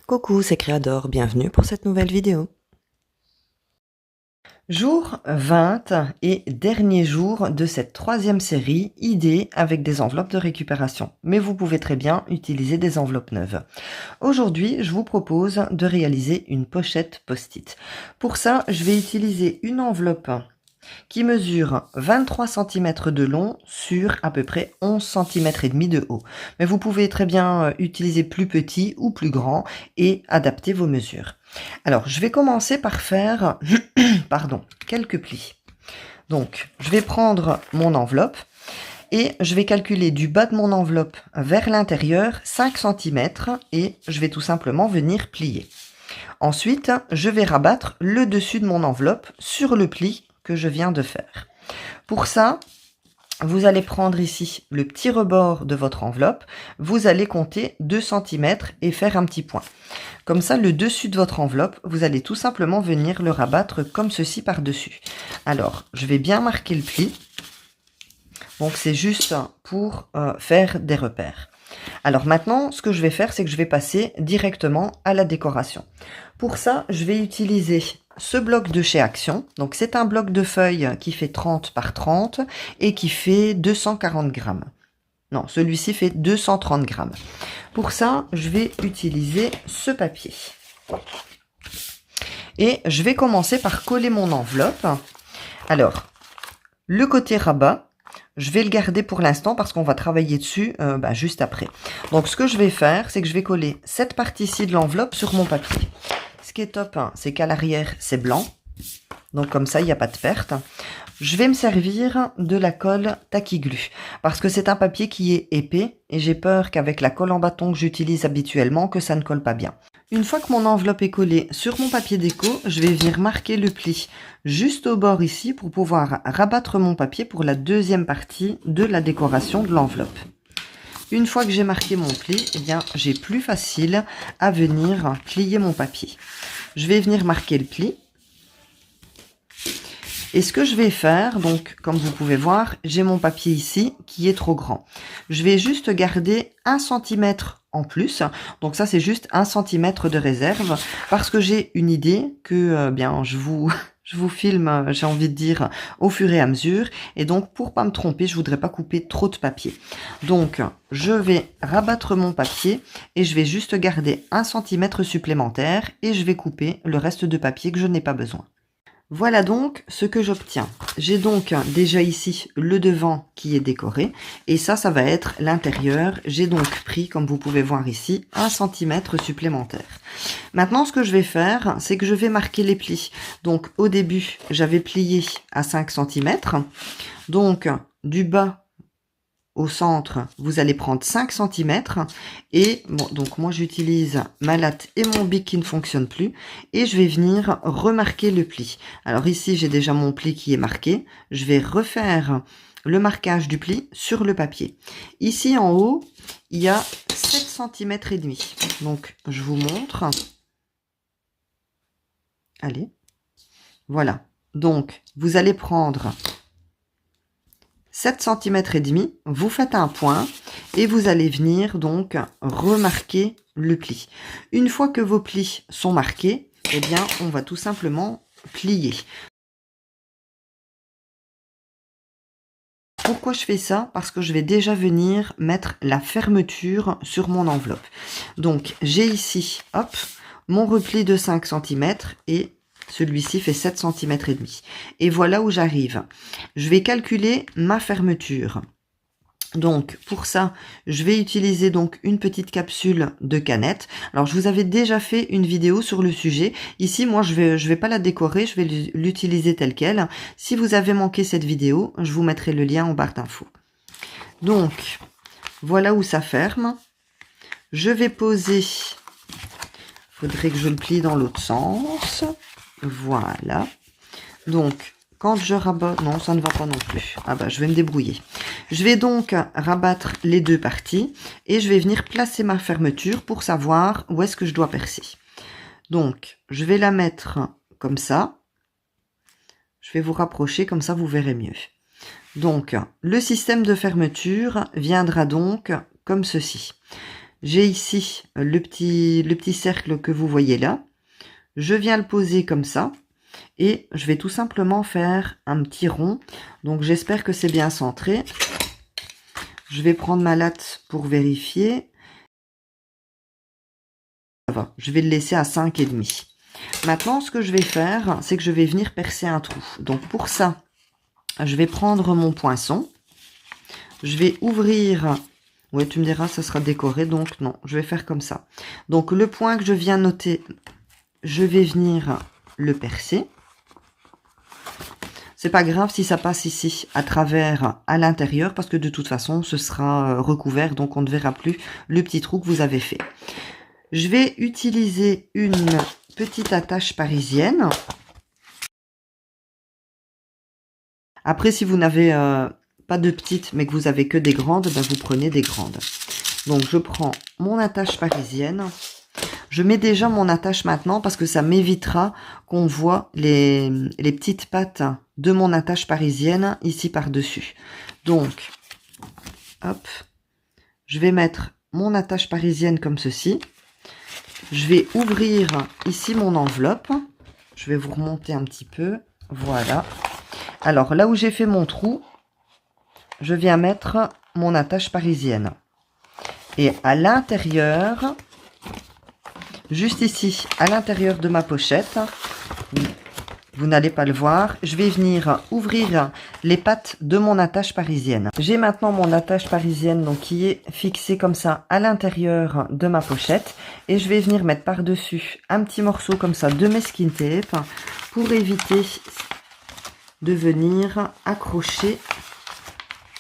Coucou, c'est Créador, bienvenue pour cette nouvelle vidéo. Jour 20 et dernier jour de cette troisième série, idées avec des enveloppes de récupération. Mais vous pouvez très bien utiliser des enveloppes neuves. Aujourd'hui, je vous propose de réaliser une pochette post-it. Pour ça, je vais utiliser une enveloppe qui mesure 23 cm de long sur à peu près 11 cm et demi de haut. Mais vous pouvez très bien utiliser plus petit ou plus grand et adapter vos mesures. Alors, je vais commencer par faire quelques plis. Donc, je vais prendre mon enveloppe et je vais calculer du bas de mon enveloppe vers l'intérieur 5 cm et je vais tout simplement venir plier. Ensuite, je vais rabattre le dessus de mon enveloppe sur le pli que je viens de faire. Pour ça, vous allez prendre ici le petit rebord de votre enveloppe, vous allez compter 2 cm et faire un petit point. Comme ça, le dessus de votre enveloppe, vous allez tout simplement venir le rabattre comme ceci par-dessus. Alors, je vais bien marquer le pli. Donc, c'est juste pour faire des repères. Alors maintenant, ce que je vais faire, c'est que je vais passer directement à la décoration. Pour ça, je vais utiliser ce bloc de chez Action. Donc c'est un bloc de feuilles qui fait 30 par 30 et qui fait 240 grammes. Non, celui-ci fait 230 grammes. Pour ça, je vais utiliser ce papier. Et je vais commencer par coller mon enveloppe. Alors, le côté rabat, je vais le garder pour l'instant parce qu'on va travailler dessus juste après. Donc ce que je vais faire, c'est que je vais coller cette partie-ci de l'enveloppe sur mon papier. Ce qui est top, c'est qu'à l'arrière, c'est blanc. Donc comme ça, il n'y a pas de perte. Je vais me servir de la colle Tacky Glue parce que c'est un papier qui est épais et j'ai peur qu'avec la colle en bâton que j'utilise habituellement, que ça ne colle pas bien. Une fois que mon enveloppe est collée sur mon papier déco, je vais venir marquer le pli juste au bord ici pour pouvoir rabattre mon papier pour la deuxième partie de la décoration de l'enveloppe. Une fois que j'ai marqué mon pli, eh bien, j'ai plus facile à venir plier mon papier. Je vais venir marquer le pli. Et ce que je vais faire, donc comme vous pouvez voir, j'ai mon papier ici qui est trop grand. Je vais juste garder 1 cm en plus. Donc ça, c'est juste 1 cm de réserve parce que j'ai une idée que je vous filme, j'ai envie de dire, au fur et à mesure. Et donc, pour pas me tromper, je voudrais pas couper trop de papier. Donc, je vais rabattre mon papier et je vais juste garder 1 cm supplémentaire et je vais couper le reste de papier que je n'ai pas besoin. Voilà donc ce que j'obtiens. J'ai donc déjà ici le devant qui est décoré et ça va être l'intérieur. J'ai donc pris, comme vous pouvez voir ici, 1 cm supplémentaire. Maintenant, ce que je vais faire, c'est que je vais marquer les plis. Donc, au début, j'avais plié à 5 cm. Donc, du bas au centre, vous allez prendre 5 cm et bon, donc moi j'utilise ma latte et mon bic qui ne fonctionne plus et je vais venir remarquer le pli. Alors ici j'ai déjà mon pli qui est marqué, je vais refaire le marquage du pli sur le papier. Ici en haut, il y a 7 cm et demi. Donc je vous montre. Allez. Voilà. Donc vous allez prendre 7 cm et demi, vous faites un point et vous allez venir donc remarquer le pli. Une fois que vos plis sont marqués, eh bien on va tout simplement plier. Pourquoi je fais ça? Parce que je vais déjà venir mettre la fermeture sur mon enveloppe. Donc j'ai ici, hop, mon repli de 5 cm et celui-ci fait 7 cm et demi. Et voilà où j'arrive. Je vais calculer ma fermeture. Donc, pour ça, je vais utiliser donc une petite capsule de canette. Alors, je vous avais déjà fait une vidéo sur le sujet. Ici, moi, je vais pas la décorer, je vais l'utiliser telle quelle. Si vous avez manqué cette vidéo, je vous mettrai le lien en barre d'infos. Donc, voilà où ça ferme. Je vais poser... Il faudrait que je le plie dans l'autre sens. Voilà. Donc, quand je rabat... Non, ça ne va pas non plus. Ah bah, je vais me débrouiller. Je vais donc rabattre les deux parties et je vais venir placer ma fermeture pour savoir où est-ce que je dois percer. Donc, je vais la mettre comme ça. Je vais vous rapprocher, comme ça vous verrez mieux. Donc, le système de fermeture viendra donc comme ceci. J'ai ici le petit cercle que vous voyez là. Je viens le poser comme ça. Et je vais tout simplement faire un petit rond. Donc j'espère que c'est bien centré. Je vais prendre ma latte pour vérifier. Ça va, je vais le laisser à 5,5. Maintenant, ce que je vais faire, c'est que je vais venir percer un trou. Donc pour ça, je vais prendre mon poinçon. Je vais ouvrir... Ouais, tu me diras, ça sera décoré. Donc non, je vais faire comme ça. Donc le point que je viens noter, je vais venir le percer. C'est pas grave si ça passe ici à travers à l'intérieur parce que de toute façon ce sera recouvert, donc on ne verra plus le petit trou que vous avez fait. Je vais utiliser une petite attache parisienne. Après, si vous n'avez pas de petites mais que vous avez que des grandes, ben vous prenez des grandes. Donc je prends mon attache parisienne. Je mets déjà mon attache maintenant parce que ça m'évitera qu'on voit les petites pattes de mon attache parisienne ici par-dessus. Donc, hop, je vais mettre mon attache parisienne comme ceci. Je vais ouvrir ici mon enveloppe. Je vais vous remonter un petit peu. Voilà. Alors, là où j'ai fait mon trou, je viens mettre mon attache parisienne. Et à l'intérieur... Juste ici, à l'intérieur de ma pochette, vous n'allez pas le voir, je vais venir ouvrir les pattes de mon attache parisienne. J'ai maintenant mon attache parisienne donc qui est fixée comme ça à l'intérieur de ma pochette. Et je vais venir mettre par-dessus un petit morceau comme ça de mesquin tape pour éviter de venir accrocher.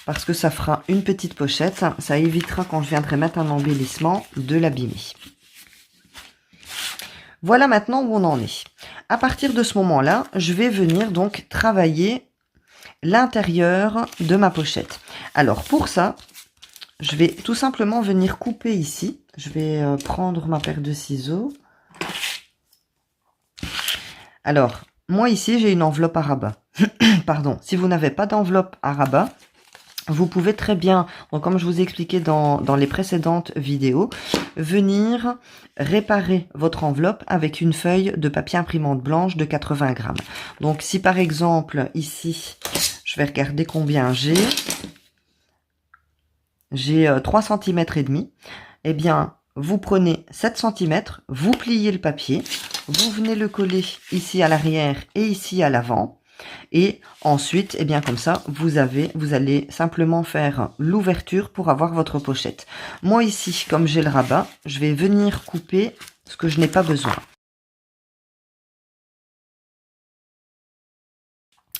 Parce que ça fera une petite pochette, ça évitera quand je viendrai mettre un embellissement de l'abîmer. Voilà maintenant où on en est. À partir de ce moment-là, je vais venir donc travailler l'intérieur de ma pochette. Alors pour ça, je vais tout simplement venir couper ici. Je vais prendre ma paire de ciseaux. Alors, moi ici, j'ai une enveloppe à rabat. Pardon, si vous n'avez pas d'enveloppe à rabat, vous pouvez très bien, donc comme je vous ai expliqué dans les précédentes vidéos, venir réparer votre enveloppe avec une feuille de papier imprimante blanche de 80 grammes. Donc si par exemple ici, je vais regarder combien j'ai 3 cm et demi, eh bien vous prenez 7 cm, vous pliez le papier, vous venez le coller ici à l'arrière et ici à l'avant. Et ensuite, eh bien comme ça, vous allez simplement faire l'ouverture pour avoir votre pochette. Moi ici, comme j'ai le rabat, je vais venir couper ce que je n'ai pas besoin.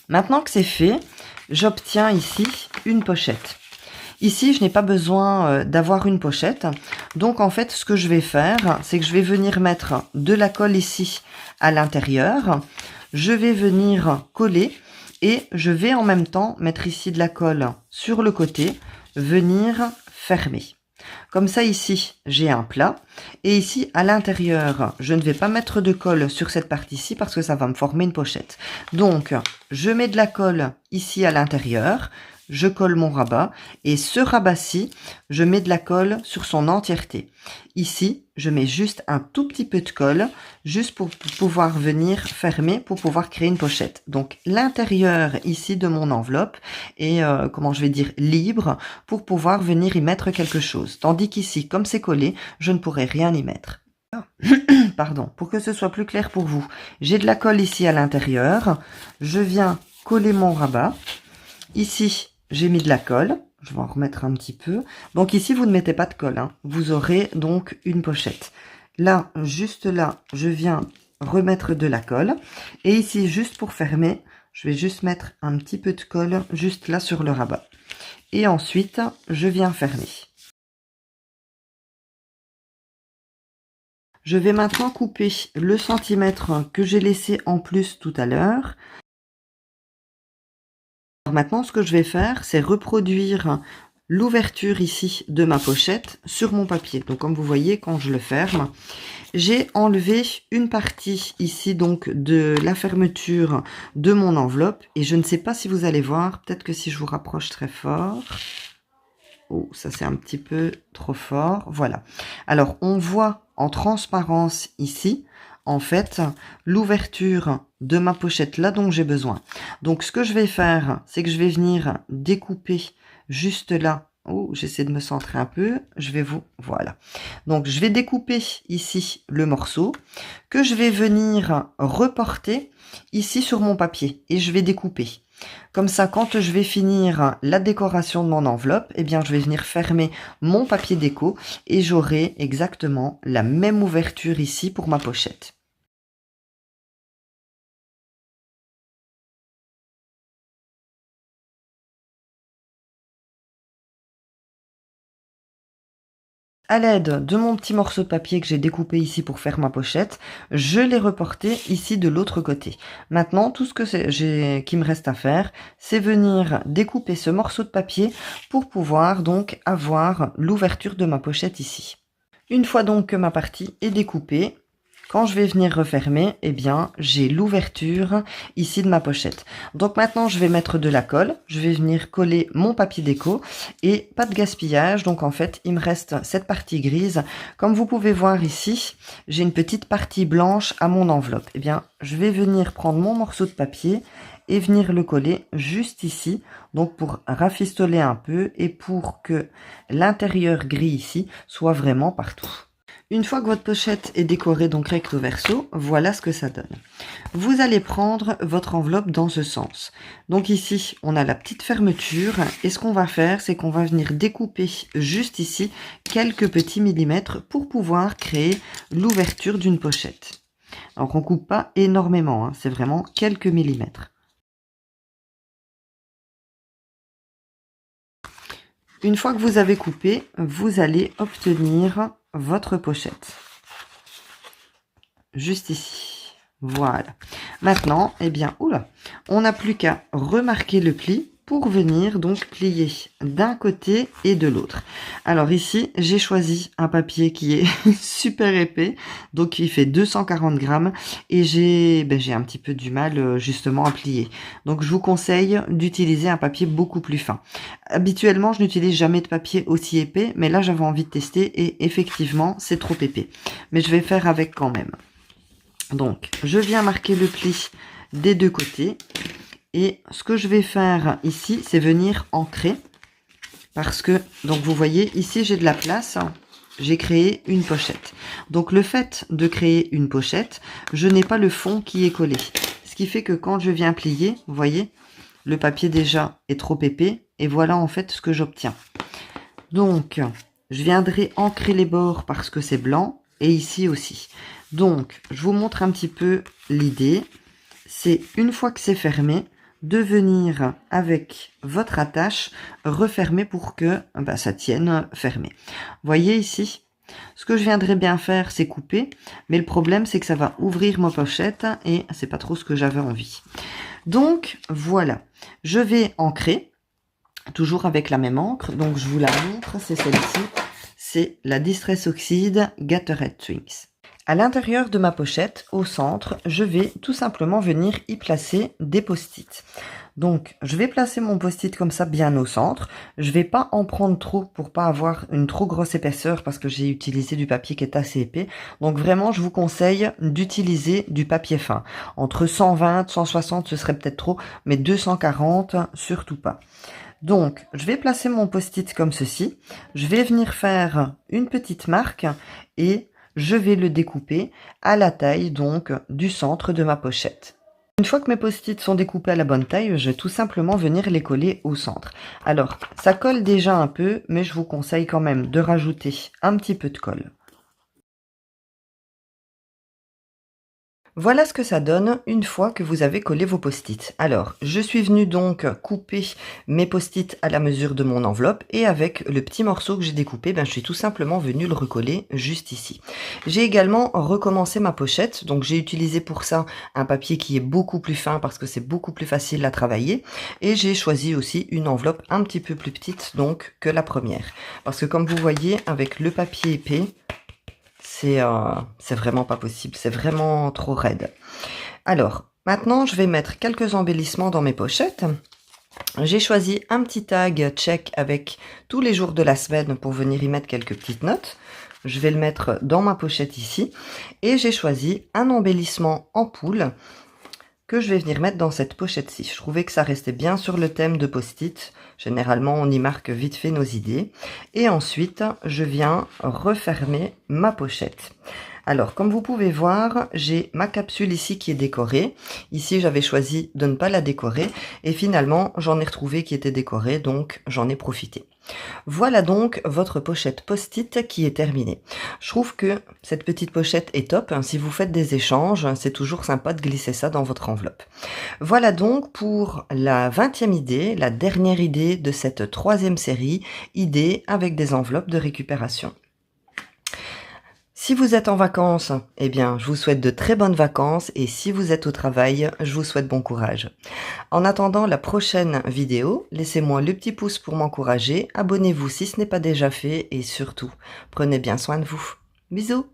Maintenant que c'est fait, j'obtiens ici une pochette. Ici, je n'ai pas besoin d'avoir une pochette. Donc en fait, ce que je vais faire, c'est que je vais venir mettre de la colle ici à l'intérieur. Je vais venir coller et je vais en même temps mettre ici de la colle sur le côté, venir fermer. Comme ça ici, j'ai un plat et ici à l'intérieur, je ne vais pas mettre de colle sur cette partie-ci parce que ça va me former une pochette. Donc, je mets de la colle ici à l'intérieur. Je colle mon rabat et ce rabat-ci, je mets de la colle sur son entièreté. Ici, je mets juste un tout petit peu de colle, juste pour pouvoir venir fermer, pour pouvoir créer une pochette. Donc l'intérieur ici de mon enveloppe est, comment je vais dire, libre pour pouvoir venir y mettre quelque chose. Tandis qu'ici, comme c'est collé, je ne pourrai rien y mettre. Pardon, pour que ce soit plus clair pour vous, j'ai de la colle ici à l'intérieur, je viens coller mon rabat. Ici, j'ai mis de la colle, je vais en remettre un petit peu. Donc ici, vous ne mettez pas de colle, hein. Vous aurez donc une pochette. Là, juste là, je viens remettre de la colle. Et ici, juste pour fermer, je vais juste mettre un petit peu de colle juste là sur le rabat. Et ensuite, je viens fermer. Je vais maintenant couper le centimètre que j'ai laissé en plus tout à l'heure. Maintenant, ce que je vais faire, c'est reproduire l'ouverture ici de ma pochette sur mon papier. Donc, comme vous voyez, quand je le ferme, j'ai enlevé une partie ici donc de la fermeture de mon enveloppe. Et je ne sais pas si vous allez voir, peut-être que si je vous rapproche très fort. Oh, ça c'est un petit peu trop fort. Voilà. Alors, on voit en transparence ici, en fait, l'ouverture de ma pochette là dont j'ai besoin. Donc, ce que je vais faire, c'est que je vais venir découper juste là. Oh, j'essaie de me centrer un peu. Voilà. Donc, je vais découper ici le morceau que je vais venir reporter ici sur mon papier et je vais découper. Comme ça, quand je vais finir la décoration de mon enveloppe, eh bien, je vais venir fermer mon papier déco et j'aurai exactement la même ouverture ici pour ma pochette. À l'aide de mon petit morceau de papier que j'ai découpé ici pour faire ma pochette, je l'ai reporté ici de l'autre côté. Maintenant, tout ce que qui me reste à faire, c'est venir découper ce morceau de papier pour pouvoir donc avoir l'ouverture de ma pochette ici. Une fois donc que ma partie est découpée, quand je vais venir refermer, eh bien, j'ai l'ouverture ici de ma pochette. Donc maintenant, je vais mettre de la colle. Je vais venir coller mon papier déco et pas de gaspillage. Donc en fait, il me reste cette partie grise. Comme vous pouvez voir ici, j'ai une petite partie blanche à mon enveloppe. Eh bien, je vais venir prendre mon morceau de papier et venir le coller juste ici, donc pour rafistoler un peu et pour que l'intérieur gris ici soit vraiment partout. Une fois que votre pochette est décorée donc recto verso, voilà ce que ça donne. Vous allez prendre votre enveloppe dans ce sens. Donc ici, on a la petite fermeture et ce qu'on va faire, c'est qu'on va venir découper juste ici quelques petits millimètres pour pouvoir créer l'ouverture d'une pochette. Alors on coupe pas énormément, hein, c'est vraiment quelques millimètres. Une fois que vous avez coupé, vous allez obtenir votre pochette. Juste ici. Voilà. Maintenant, eh bien, oula, on n'a plus qu'à remarquer le pli pour venir donc plier d'un côté et de l'autre. Alors ici, j'ai choisi un papier qui est super épais, donc il fait 240 grammes et j'ai un petit peu du mal justement à plier. Donc je vous conseille d'utiliser un papier beaucoup plus fin. Habituellement, je n'utilise jamais de papier aussi épais, mais là j'avais envie de tester et effectivement, c'est trop épais. Mais je vais faire avec quand même. Donc, je viens marquer le pli des deux côtés. Et ce que je vais faire ici, c'est venir ancrer. Parce que, donc vous voyez, ici j'ai de la place. J'ai créé une pochette. Donc le fait de créer une pochette, je n'ai pas le fond qui est collé. Ce qui fait que quand je viens plier, vous voyez, le papier déjà est trop épais. Et voilà en fait ce que j'obtiens. Donc, je viendrai ancrer les bords parce que c'est blanc. Et ici aussi. Donc, je vous montre un petit peu l'idée. C'est une fois que c'est fermé, de venir avec votre attache refermer pour que ça tienne fermé. Voyez ici, ce que je viendrai bien faire, c'est couper. Mais le problème, c'est que ça va ouvrir ma pochette et c'est pas trop ce que j'avais envie. Donc, voilà. Je vais ancrer, toujours avec la même encre. Donc, je vous la montre, c'est celle-ci. C'est la Distress Oxide Gatorade Twinks. À l'intérieur de ma pochette, au centre, je vais tout simplement venir y placer des post-it. Donc, je vais placer mon post-it comme ça bien au centre. Je vais pas en prendre trop pour pas avoir une trop grosse épaisseur parce que j'ai utilisé du papier qui est assez épais. Donc vraiment, je vous conseille d'utiliser du papier fin. Entre 120, 160, ce serait peut-être trop, mais 240, surtout pas. Donc, je vais placer mon post-it comme ceci. Je vais venir faire une petite marque et je vais le découper à la taille donc du centre de ma pochette. Une fois que mes post-it sont découpés à la bonne taille, je vais tout simplement venir les coller au centre. Alors, ça colle déjà un peu, mais je vous conseille quand même de rajouter un petit peu de colle. Voilà ce que ça donne une fois que vous avez collé vos post-it. Alors, je suis venue donc couper mes post-it à la mesure de mon enveloppe et avec le petit morceau que j'ai découpé, je suis tout simplement venue le recoller juste ici. J'ai également recommencé ma pochette, donc j'ai utilisé pour ça un papier qui est beaucoup plus fin parce que c'est beaucoup plus facile à travailler et j'ai choisi aussi une enveloppe un petit peu plus petite donc que la première. Parce que comme vous voyez, avec le papier épais, c'est vraiment pas possible, c'est vraiment trop raide. Alors, maintenant, je vais mettre quelques embellissements dans mes pochettes. J'ai choisi un petit tag check avec tous les jours de la semaine pour venir y mettre quelques petites notes. Je vais le mettre dans ma pochette ici. Et j'ai choisi un embellissement en poule que je vais venir mettre dans cette pochette-ci. Je trouvais que ça restait bien sur le thème de post-it. Généralement, on y marque vite fait nos idées. Et ensuite, je viens refermer ma pochette. Alors, comme vous pouvez voir, j'ai ma capsule ici qui est décorée. Ici, j'avais choisi de ne pas la décorer. Et finalement, j'en ai retrouvé qui était décorée, donc j'en ai profité. Voilà donc votre pochette post-it qui est terminée. Je trouve que cette petite pochette est top. Si vous faites des échanges, c'est toujours sympa de glisser ça dans votre enveloppe. Voilà donc pour la 20e idée, la dernière idée de cette 3e série, idées avec des enveloppes de récupération. Si vous êtes en vacances, eh bien, je vous souhaite de très bonnes vacances et si vous êtes au travail, je vous souhaite bon courage. En attendant la prochaine vidéo, laissez-moi le petit pouce pour m'encourager, abonnez-vous si ce n'est pas déjà fait et surtout, prenez bien soin de vous. Bisous!